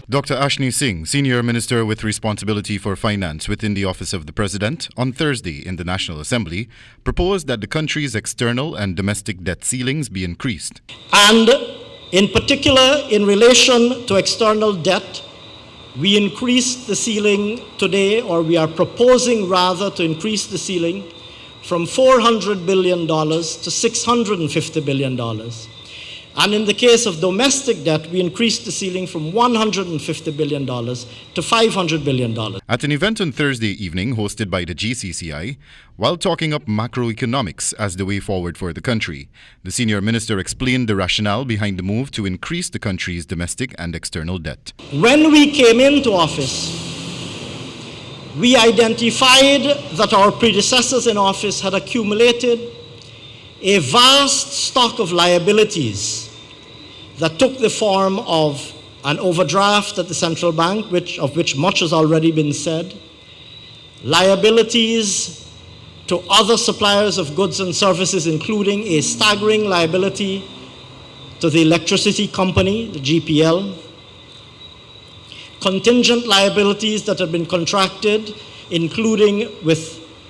Dr. Ashni Singh, Senior Minister with responsibility for finance within the Office of the President, on Thursday in the National Assembly, proposed that the country's external and domestic debt ceilings be increased. And in particular, in relation to external debt, we increased the ceiling today, or we are proposing rather to increase the ceiling from $400 billion to $650 billion. And in the case of domestic debt, we increased the ceiling from $150 billion to $500 billion. At an event on Thursday evening hosted by the GCCI, while talking up macroeconomics as the way forward for the country, the senior minister explained the rationale behind the move to increase the country's domestic and external debt. When we came into office, we identified that our predecessors in office had accumulated a vast stock of liabilities that took the form of an overdraft at the central bank, of which much has already been said, liabilities to other suppliers of goods and services, including a staggering liability to the electricity company, the GPL, contingent liabilities that had been contracted, including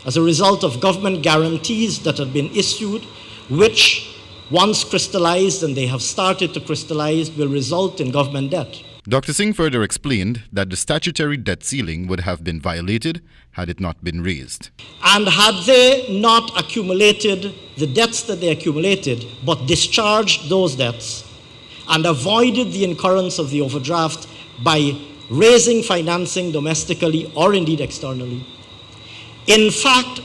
as a result of government guarantees that had been issued, which once crystallized, and they have started to crystallize, will result in government debt. Dr. Singh further explained that the statutory debt ceiling would have been violated had it not been raised. And had they not accumulated the debts that they accumulated, but discharged those debts and avoided the incurrence of the overdraft by raising financing domestically or indeed externally, in fact,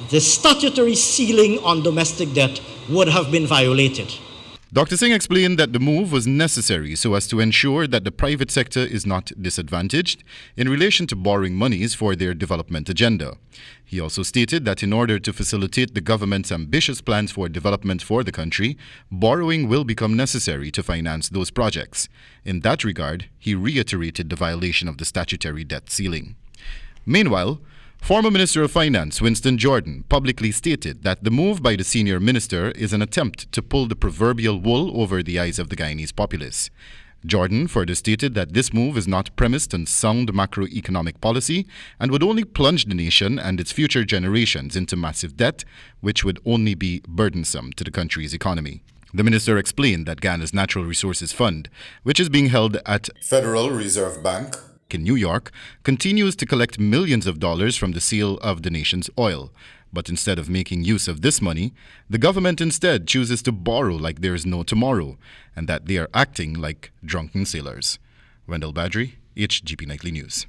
the statutory ceiling on domestic debt would have been violated. Dr. Singh explained that the move was necessary so as to ensure that the private sector is not disadvantaged in relation to borrowing monies for their development agenda. He also stated that in order to facilitate the government's ambitious plans for development for the country, borrowing will become necessary to finance those projects. In that regard, he reiterated the violation of the statutory debt ceiling. Meanwhile, former Minister of Finance Winston Jordan publicly stated that the move by the senior minister is an attempt to pull the proverbial wool over the eyes of the Guyanese populace. Jordan further stated that this move is not premised on sound macroeconomic policy and would only plunge the nation and its future generations into massive debt, which would only be burdensome to the country's economy. The minister explained that Ghana's Natural Resources Fund, which is being held at Federal Reserve Bank in New York, continues to collect millions of dollars from the sale of the nation's oil. But instead of making use of this money, the government instead chooses to borrow like there is no tomorrow, and that they are acting like drunken sailors. Wendell Badrie, HGP Nightly News.